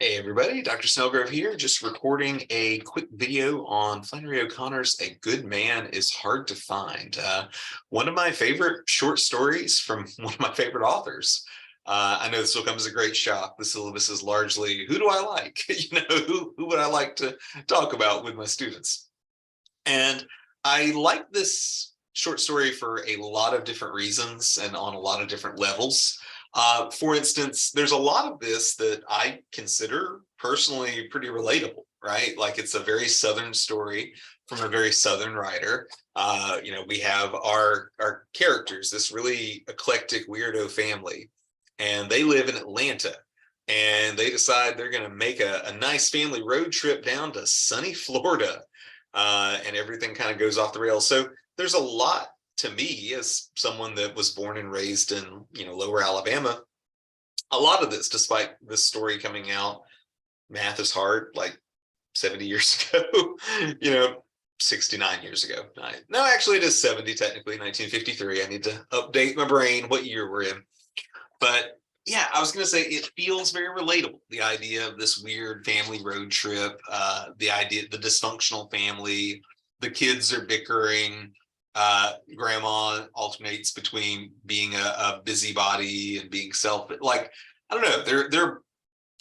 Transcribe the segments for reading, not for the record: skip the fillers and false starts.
Hey everybody, Dr. Snellgrove here, just recording a quick video on Flannery O'Connor's A Good Man is Hard to Find. One of my favorite short stories from one of my favorite authors. I know this will come as a great shock. The syllabus is largely, who do I like? Who would I like to talk about with my students? And I like this short story for a lot of different reasons and on a lot of different levels. For instance, there's a lot of this that I consider personally pretty relatable, right? Like it's a very Southern story from a very Southern writer. We have our characters, this really eclectic weirdo family, and they live in Atlanta. And they decide they're going to make a nice family road trip down to sunny Florida, and everything kind of goes off the rails. So there's a lot to me as someone that was born and raised in lower Alabama. A lot of this, despite this story coming out, math is hard, like 70 years ago, 69 years ago. No, actually it is 70 technically, 1953. I need to update my brain what year we're in. But yeah, I was going to say it feels very relatable. The idea of this weird family road trip, the idea, the dysfunctional family, the kids are bickering. Grandma alternates between being a busybody and being like, I don't know, they're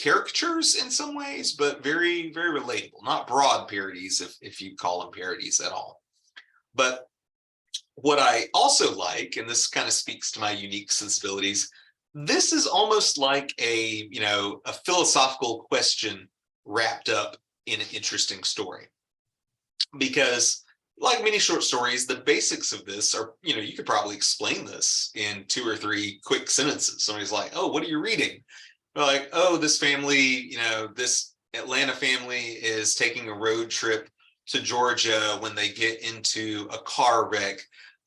caricatures in some ways, but very, very relatable. Not broad parodies, if you call them parodies at all. But what I also like, and this kind of speaks to my unique sensibilities, this is almost like a philosophical question wrapped up in an interesting story. Because like many short stories, the basics of this are, you could probably explain this in 2 or 3 quick sentences. Somebody's like, oh, what are you reading? They're like, oh, this family, this Atlanta family is taking a road trip to Georgia when they get into a car wreck.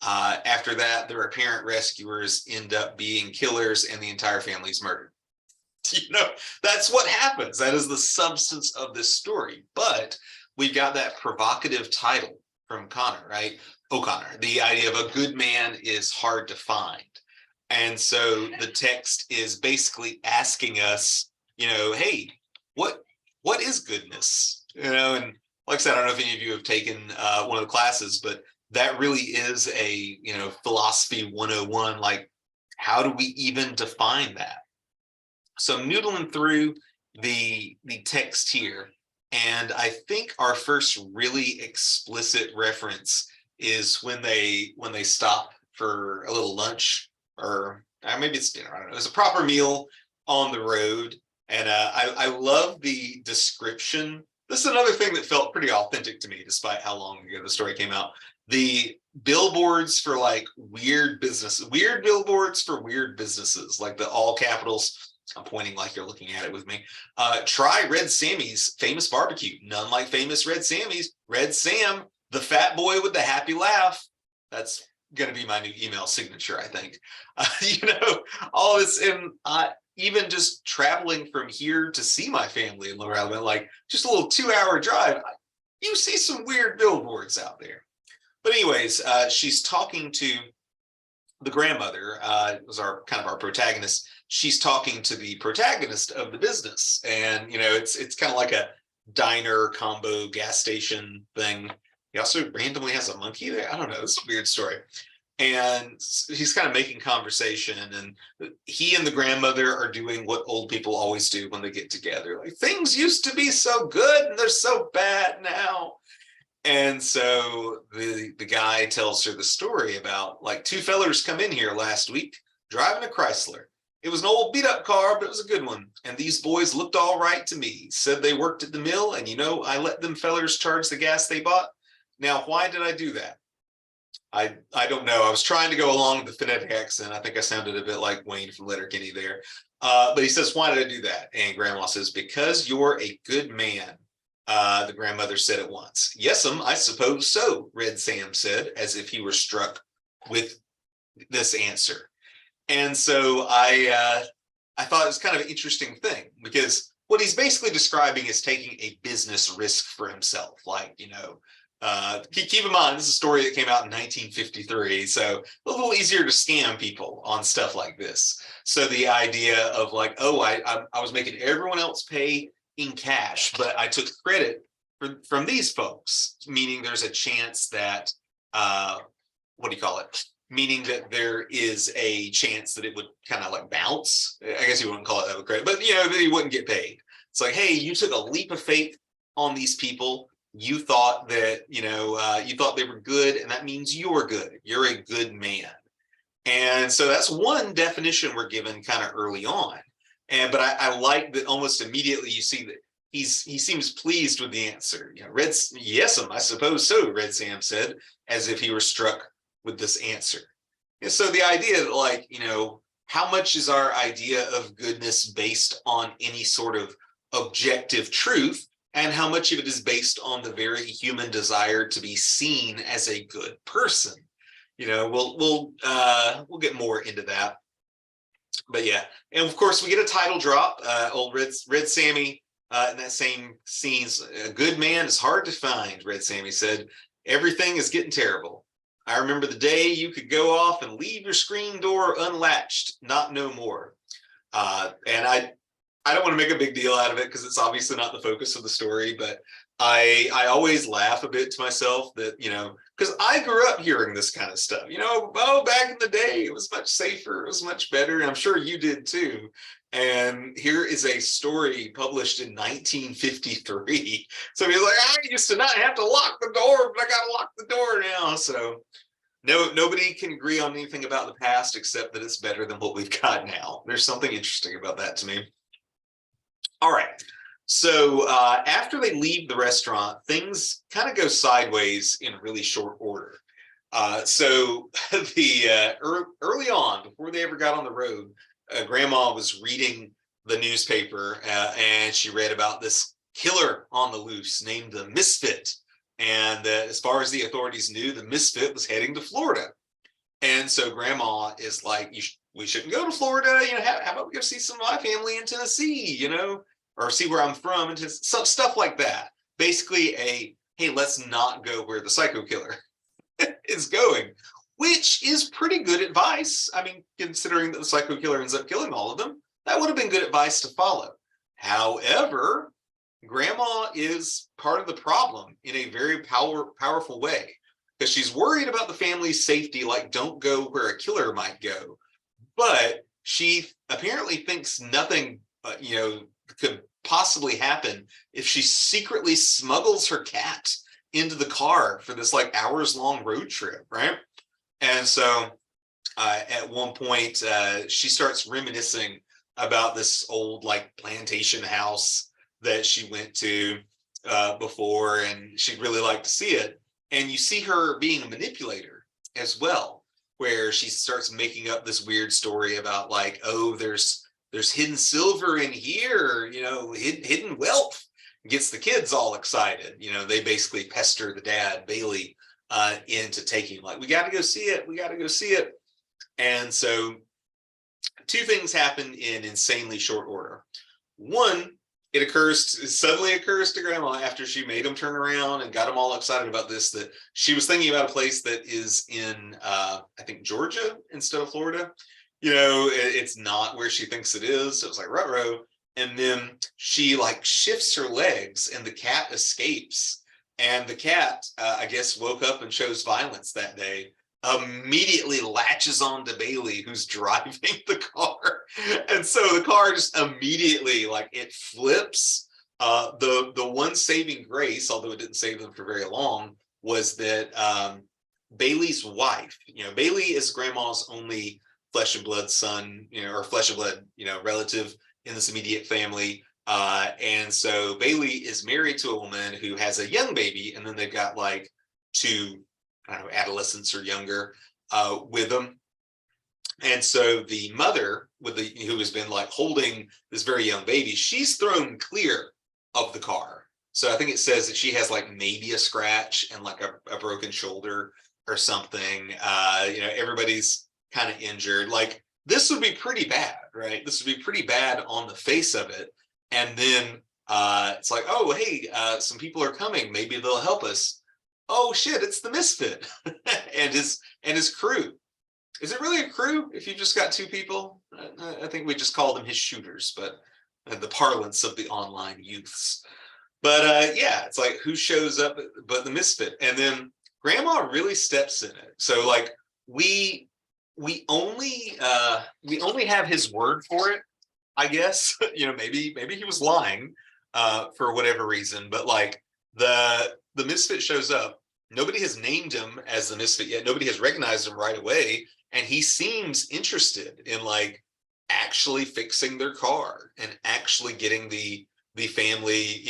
After that, their apparent rescuers end up being killers and the entire family's murdered. That's what happens. That is the substance of this story. But we've got that provocative title from Connor, right? O'Connor. The idea of a good man is hard to find. And so the text is basically asking us, hey, what is goodness? And like I said, I don't know if any of you have taken one of the classes, but that really is a, philosophy 101. Like, how do we even define that? So I'm noodling through the text here, and I think our first really explicit reference is when they stop for a little lunch, or maybe it's dinner. I don't know. It's a proper meal on the road, and I love the description. This is another thing that felt pretty authentic to me, despite how long ago the story came out. The billboards for like weird businesses, weird billboards for weird businesses, like the all capitals. I'm pointing like you're looking at it with me. Try Red Sammy's famous barbecue. None like famous Red Sammy's. Red Sam, the fat boy with the happy laugh. That's going to be my new email signature, I think. All this. And even just traveling from here to see my family in Lower Alabama, like just a little 2-hour drive, you see some weird billboards out there. But anyways, she's talking to the grandmother, was our protagonist. She's talking to the protagonist of the business, and it's kind of like a diner combo gas station thing. He also randomly has a monkey there. I don't know. It's a weird story. And he's kind of making conversation, and he and the grandmother are doing what old people always do when they get together. Like, things used to be so good and they're so bad now. And so the guy tells her the story about, like, 2 fellers come in here last week driving a Chrysler. It was an old beat up car, but it was a good one. And these boys looked all right to me. Said they worked at the mill, and I let them fellers charge the gas they bought. Now, why did I do that? I don't know. I was trying to go along with the phonetic accent. I think I sounded a bit like Wayne from Letterkenny there. But he says, why did I do that? And Grandma says, because you're a good man. The grandmother said at once. Yes'm, I suppose so, Red Sam said, as if he were struck with this answer. And so I thought it was kind of an interesting thing, because what he's basically describing is taking a business risk for himself. Like, keep in mind, this is a story that came out in 1953, so a little easier to scam people on stuff like this. So the idea of like, oh, I was making everyone else pay in cash, but I took credit from these folks, meaning there's a chance that, what do you call it? Meaning that there is a chance that it would kind of like bounce. I guess you wouldn't call it that with credit, but you know, that you wouldn't get paid. It's like, hey, you took a leap of faith on these people. You thought that, you thought they were good, and that means you're good. You're a good man. And so that's one definition we're given kind of early on. But I like that almost immediately you see that he seems pleased with the answer. Yes'm, I suppose so, Red Sam said, as if he were struck with this answer. And so the idea that, like, how much is our idea of goodness based on any sort of objective truth, and how much of it is based on the very human desire to be seen as a good person? We'll get more into that. But yeah, and of course we get a title drop. Old Red Sammy in that same scenes, a good man is hard to find, Red Sammy said. Everything is getting terrible. I remember the day you could go off and leave your screen door unlatched, not no more. And I don't want to make a big deal out of it because it's obviously not the focus of the story, but I always laugh a bit to myself that, because I grew up hearing this kind of stuff, back in the day, it was much safer, it was much better. And I'm sure you did too. And here is a story published in 1953. So he's like, I used to not have to lock the door, but I got to lock the door now. So nobody can agree on anything about the past except that it's better than what we've got now. There's something interesting about that to me. All right. So after they leave the restaurant, things kind of go sideways in really short order. So early on, before they ever got on the road, Grandma was reading the newspaper and she read about this killer on the loose named the Misfit. And as far as the authorities knew, the Misfit was heading to Florida. And so Grandma is like, we shouldn't go to Florida. How about we go see some of my family in Tennessee, or see where I'm from, and just some stuff like that. Basically hey, let's not go where the psycho killer is going, which is pretty good advice. I mean, considering that the psycho killer ends up killing all of them, that would have been good advice to follow. However, Grandma is part of the problem in a very powerful way, because she's worried about the family's safety, like don't go where a killer might go. But she apparently thinks nothing, could possibly happen if she secretly smuggles her cat into the car for this like hours-long road trip, right? And so at one point, she starts reminiscing about this old like plantation house that she went to before, and she'd really like to see it. And you see her being a manipulator as well, where she starts making up this weird story about like, oh, there's hidden silver in here, hidden wealth. Gets the kids all excited. They basically pester the dad, Bailey, into taking, like, we got to go see it. We got to go see it. And so two things happen in insanely short order. One, it suddenly occurs to Grandma after she made them turn around and got them all excited about this, that she was thinking about a place that is in, I think, Georgia instead of Florida. It's not where she thinks it is. So it's like, ruh-roh. And then she like shifts her legs and the cat escapes. And the cat, I guess, woke up and chose violence that day, immediately latches on to Bailey, who's driving the car. And so the car just immediately, like, it flips. The one saving grace, although it didn't save them for very long, was that Bailey's wife, Bailey is Grandma's only flesh and blood son, or flesh and blood, relative in this immediate family. And so Bailey is married to a woman who has a young baby, and then they've got like two, I don't know, adolescents or younger with them. And so the mother who has been like holding this very young baby, she's thrown clear of the car. So I think it says that she has like maybe a scratch and like a broken shoulder or something. Everybody's kind of injured. Like, this would be pretty bad, right? This would be pretty bad on the face of it. And then it's like, oh, hey, some people are coming. Maybe they'll help us. Oh shit, it's the Misfit and his crew. Is it really a crew if you just got two people? I think we just call them his shooters, but the parlance of the online youths. But yeah, it's like who shows up but the misfit, and then Grandma really steps in it. So like we we only have his word for it, I guess. Maybe he was lying for whatever reason, but like the misfit shows up. Nobody has named him as the misfit yet. Nobody has recognized him right away, and he seems interested in like actually fixing their car and actually getting the family,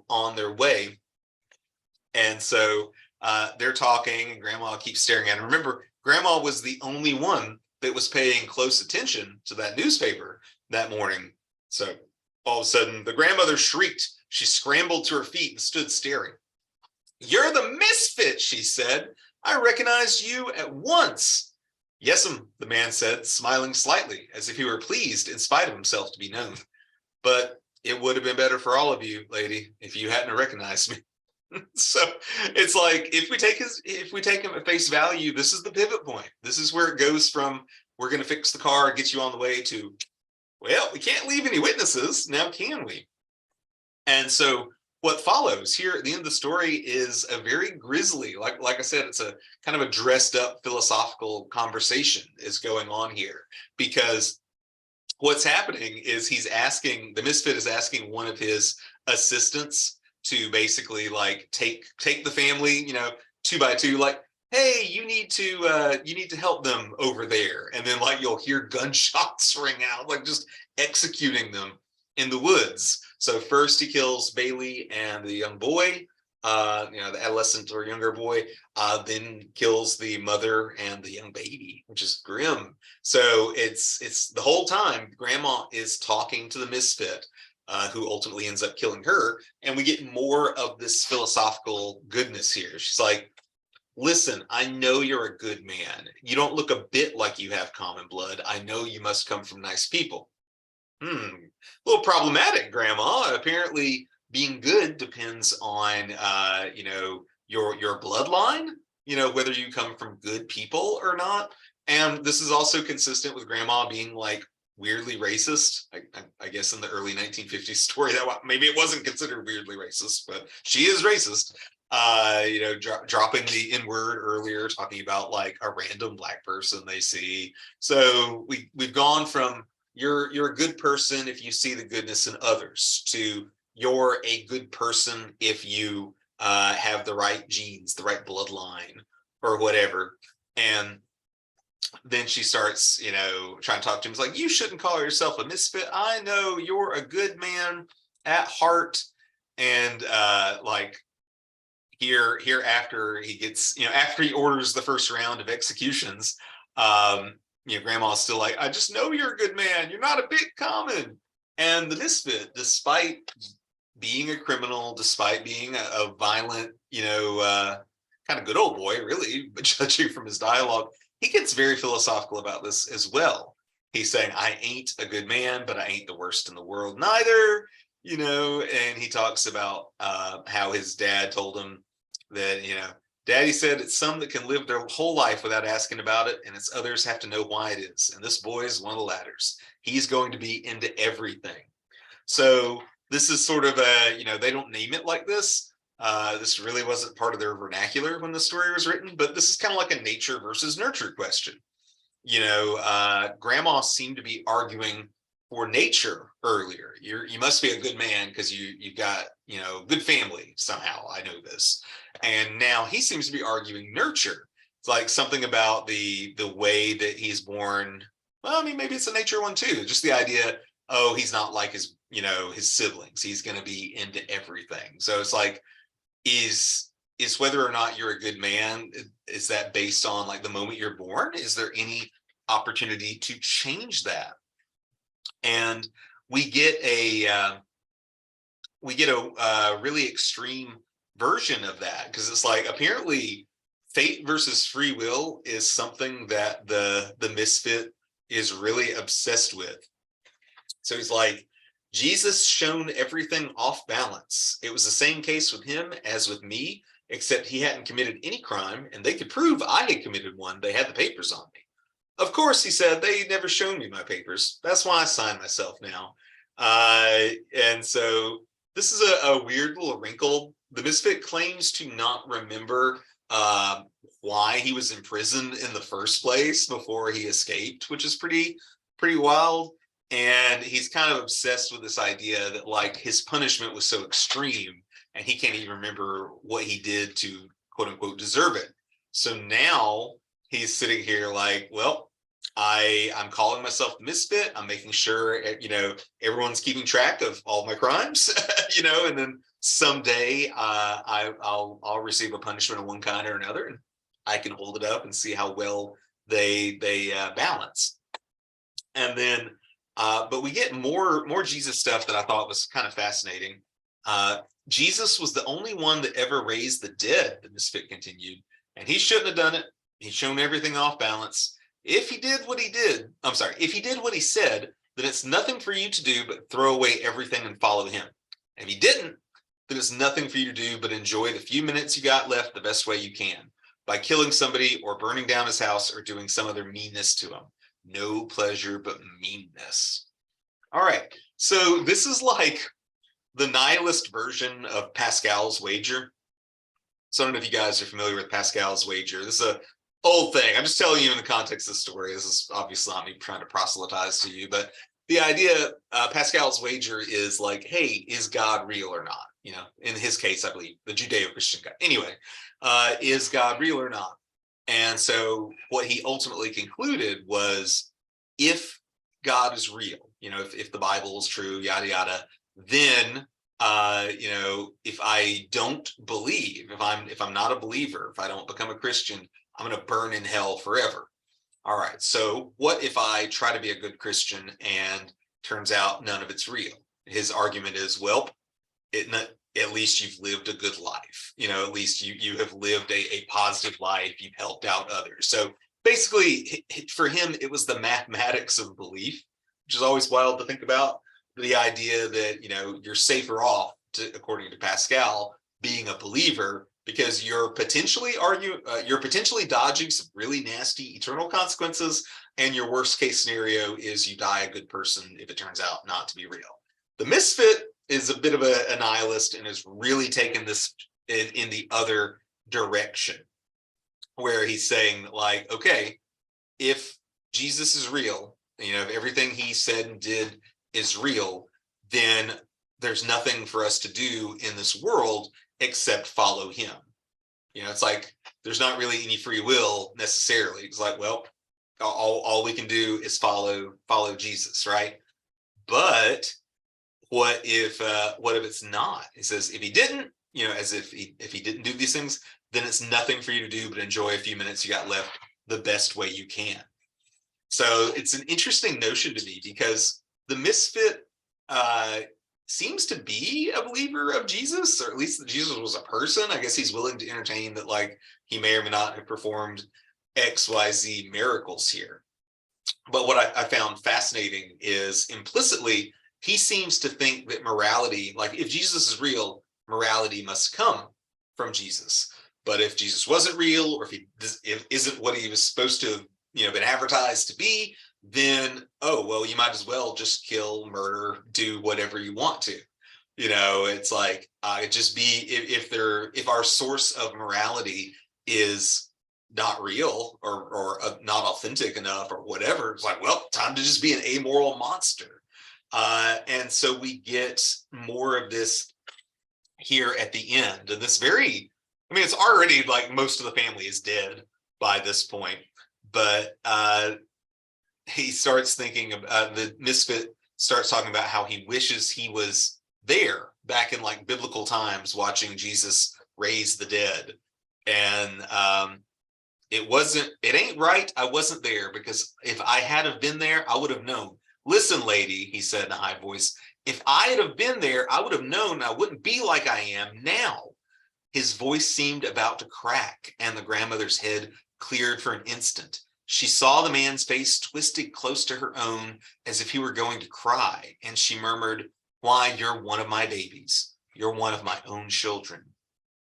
on their way. And so they're talking, and Grandma keeps staring at him. Remember, Grandma was the only one that was paying close attention to that newspaper that morning. So all of a sudden, the grandmother shrieked. She scrambled to her feet and stood staring. "You're the misfit," she said. "I recognized you at once." "Yes'm," the man said, smiling slightly, as if he were pleased in spite of himself to be known. "But it would have been better for all of you, lady, if you hadn't recognized me." So it's like if we take him at face value, this is the pivot point. This is where it goes from we're going to fix the car, get you on the way, to, well, we can't leave any witnesses now, can we? And so what follows here at the end of the story is a very grisly, like I said, it's a kind of a dressed up philosophical conversation is going on here, because what's happening is the misfit is asking one of his assistants to basically like take the family, two by two, like, hey, you need to help them over there. And then like you'll hear gunshots ring out, like just executing them in the woods. So first he kills Bailey and the young boy, the adolescent or younger boy, then kills the mother and the young baby, which is grim. So it's the whole time Grandma is talking to the misfit, who ultimately ends up killing her. And we get more of this philosophical goodness here. She's like, "Listen, I know you're a good man. You don't look a bit like you have common blood. I know you must come from nice people." A little problematic, Grandma. Apparently being good depends on, your bloodline, whether you come from good people or not. And this is also consistent with Grandma being like weirdly racist. I guess in the early 1950s story, that maybe it wasn't considered weirdly racist, but she is racist. Dropping the N word earlier, talking about like a random black person they see. So we've gone from you're a good person if you see the goodness in others, to you're a good person if you have the right genes, the right bloodline, or whatever. And then she starts, trying to talk to him. It's like, you shouldn't call yourself a misfit. I know you're a good man at heart. And like here after he gets, after he orders the first round of executions, Grandma's still like, "I just know you're a good man. You're not a bit common." And the misfit, despite being a criminal, despite being a violent, kind of good old boy, really, but judging from his dialogue, he gets very philosophical about this as well. He's saying, "I ain't a good man, but I ain't the worst in the world neither." And he talks about how his dad told him that, "Daddy said it's some that can live their whole life without asking about it, and it's others have to know why it is. And this boy is one of the ladders. He's going to be into everything." So this is sort of they don't name it like this. This really wasn't part of their vernacular when the story was written, but this is kind of like a nature versus nurture question. Grandma seemed to be arguing for nature earlier. You must be a good man because you've got, good family somehow. I know this. And now he seems to be arguing nurture. It's like something about the way that he's born. Well, I mean, maybe it's a nature one too. Just the idea, oh, he's not like his siblings. He's going to be into everything. So it's like, is whether or not you're a good man, is that based on like the moment you're born? Is there any opportunity to change that? And we get a really extreme version of that, because it's like apparently fate versus free will is something that the misfit is really obsessed with. So he's like, "Jesus shown everything off balance. It was the same case with him as with me, except he hadn't committed any crime, and they could prove I had committed one. They had the papers on me. Of course," he said, "they never shown me my papers. That's why I sign myself now. And so this is a weird little wrinkle. The misfit claims to not remember why he was imprisoned in the first place before he escaped, which is pretty wild. And he's kind of obsessed with this idea that like his punishment was so extreme and he can't even remember what he did to quote unquote deserve it. So now he's sitting here like, well, I'm calling myself the misfit. I'm making sure, everyone's keeping track of all my crimes, and then someday I'll receive a punishment of one kind or another, and I can hold it up and see how well they balance. And then, but we get more Jesus stuff that I thought was kind of fascinating. Jesus was the only one that ever raised the dead, the misfit continued, and he shouldn't have done it. He's shown everything off balance. If he did what he said, then it's nothing for you to do but throw away everything and follow him. If he didn't, then it's nothing for you to do but enjoy the few minutes you got left the best way you can, by killing somebody or burning down his house or doing some other meanness to him. No pleasure but meanness. All right, so this is like the nihilist version of Pascal's wager. So I don't know if you guys are familiar with Pascal's wager. This is a old thing. I'm just telling you in the context of the story. This is obviously not me trying to proselytize to you, but the idea, Pascal's wager is like, hey, is God real or not? In his case, I believe the Judeo-Christian God. Anyway, is God real or not? And so what he ultimately concluded was, if God is real, if the Bible is true, yada, yada, then, if I don't believe, if I'm not a believer, if I don't become a Christian, I'm going to burn in hell forever. All right. So what if I try to be a good Christian and turns out none of it's real? His argument is, well, at least you've lived a good life. At least you have lived a positive life. You've helped out others. So basically, for him, it was the mathematics of belief, which is always wild to think about. The idea that, you're safer off, according to Pascal, being a believer, because you're potentially dodging some really nasty eternal consequences, and your worst case scenario is you die a good person if it turns out not to be real. The misfit is a bit of a nihilist and has really taken this in the other direction, where he's saying like, okay, if Jesus is real, if everything he said and did is real, then there's nothing for us to do in this world except follow him. It's like there's not really any free will necessarily. It's like, well, all we can do is follow Jesus, right? But what if it's not? He says, if he didn't, as if he didn't do these things, then it's nothing for you to do but enjoy a few minutes you got left the best way you can. So it's an interesting notion to me, because the misfit seems to be a believer of Jesus, or at least that Jesus was a person. I guess he's willing to entertain that, like, he may or may not have performed XYZ miracles here. But what I found fascinating is, implicitly, he seems to think that morality, like if Jesus is real, morality must come from Jesus. But if Jesus wasn't real, or if he isn't what he was supposed to have, been advertised to be, then, oh, well, you might as well just kill, murder, do whatever you want to. It's like, just be, if our source of morality is not real, or not authentic enough, or whatever, it's like, well, time to just be an amoral monster. And so we get more of this here at the end. And this it's already like most of the family is dead by this point, but he starts thinking about, the misfit starts talking about how he wishes he was there back in like biblical times, watching Jesus raise the dead. And it ain't right I wasn't there, because if I had have been there, I would have known. Listen, lady, he said in a high voice, if I had have been there, I would have known I wouldn't be like I am now. His voice seemed about to crack, and the grandmother's head cleared for an instant. She saw the man's face twisted close to her own, as if he were going to cry, and she murmured, why, you're one of my babies. You're one of my own children.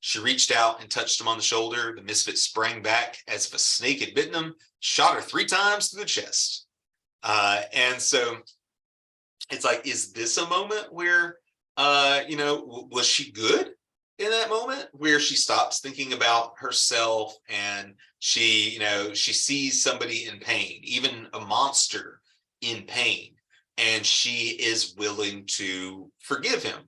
She reached out and touched him on the shoulder. The misfit sprang back as if a snake had bitten him, shot her 3 times through the chest. And so it's like, is this a moment where, was she good in that moment where she stops thinking about herself and she sees somebody in pain, even a monster in pain, and she is willing to forgive him,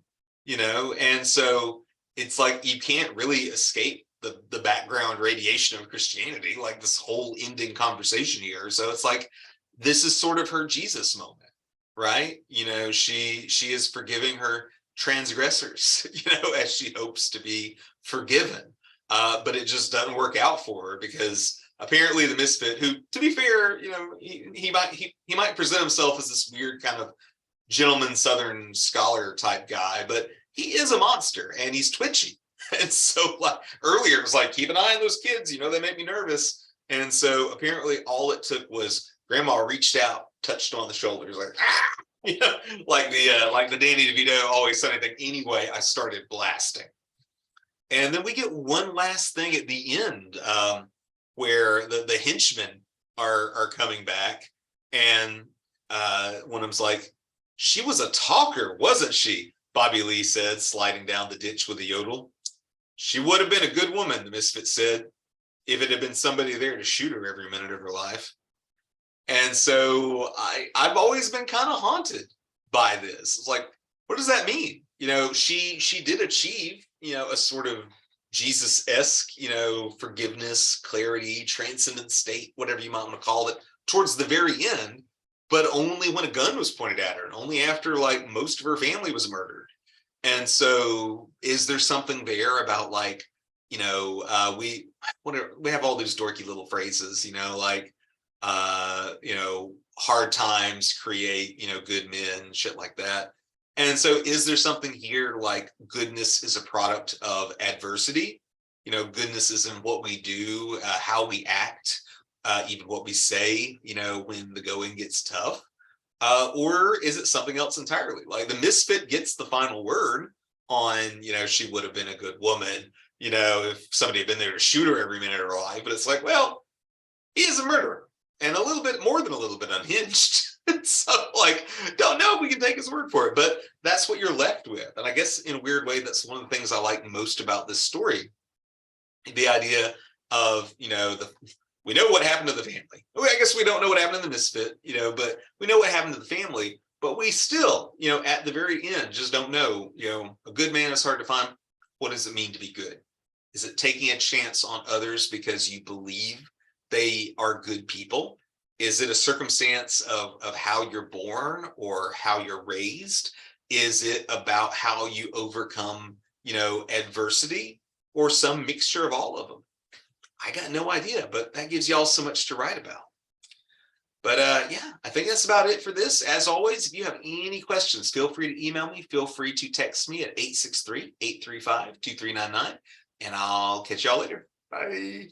and so it's like you can't really escape the background radiation of Christianity, like this whole ending conversation here. So it's like this is sort of her Jesus moment, right? She is forgiving her transgressors, as she hopes to be forgiven. But it just doesn't work out for her because apparently the misfit, who, to be fair, he might present himself as this weird kind of gentleman Southern scholar type guy, but he is a monster and he's twitchy. And so, like earlier, it was like, keep an eye on those kids, they make me nervous. And so apparently all it took was grandma reached out, touched him on the shoulders, like, ah! Like the Danny DeVito always said, anything anyway, I started blasting. And then we get one last thing at the end, where the henchmen are coming back, and one of them's like, she was a talker, wasn't she? Bobby Lee said, sliding down the ditch with a yodel. She would have been a good woman, the misfit said, if it had been somebody there to shoot her every minute of her life. And so I've always been kind of haunted by this. It's like, what does that mean? She did achieve, a sort of Jesus-esque, forgiveness, clarity, transcendent state, whatever you might want to call it, towards the very end, but only when a gun was pointed at her and only after like most of her family was murdered. And so is there something there about like, we have all these dorky little phrases, like, hard times create, good men, shit like that. And so is there something here like goodness is a product of adversity? Goodness is in what we do, how we act, even what we say, when the going gets tough. Or is it something else entirely? Like the misfit gets the final word on, she would have been a good woman, if somebody had been there to shoot her every minute of her life. But it's like, well, he is a murderer and a little bit more than a little bit unhinged. So like, don't know if we can take his word for it, but that's what you're left with. And I guess in a weird way, that's one of the things I like most about this story. The idea of, we know what happened to the family. I guess we don't know what happened to the misfit, but we know what happened to the family, but we still, at the very end, just don't know, a good man is hard to find. What does it mean to be good? Is it taking a chance on others because you believe they are good people? Is it a circumstance of how you're born or how you're raised? Is it about how you overcome, adversity, or some mixture of all of them? I got no idea, but that gives y'all so much to write about. But yeah, I think that's about it for this. As always, if you have any questions, feel free to email me. Feel free to text me at 863-835-2399, and I'll catch y'all later. Bye.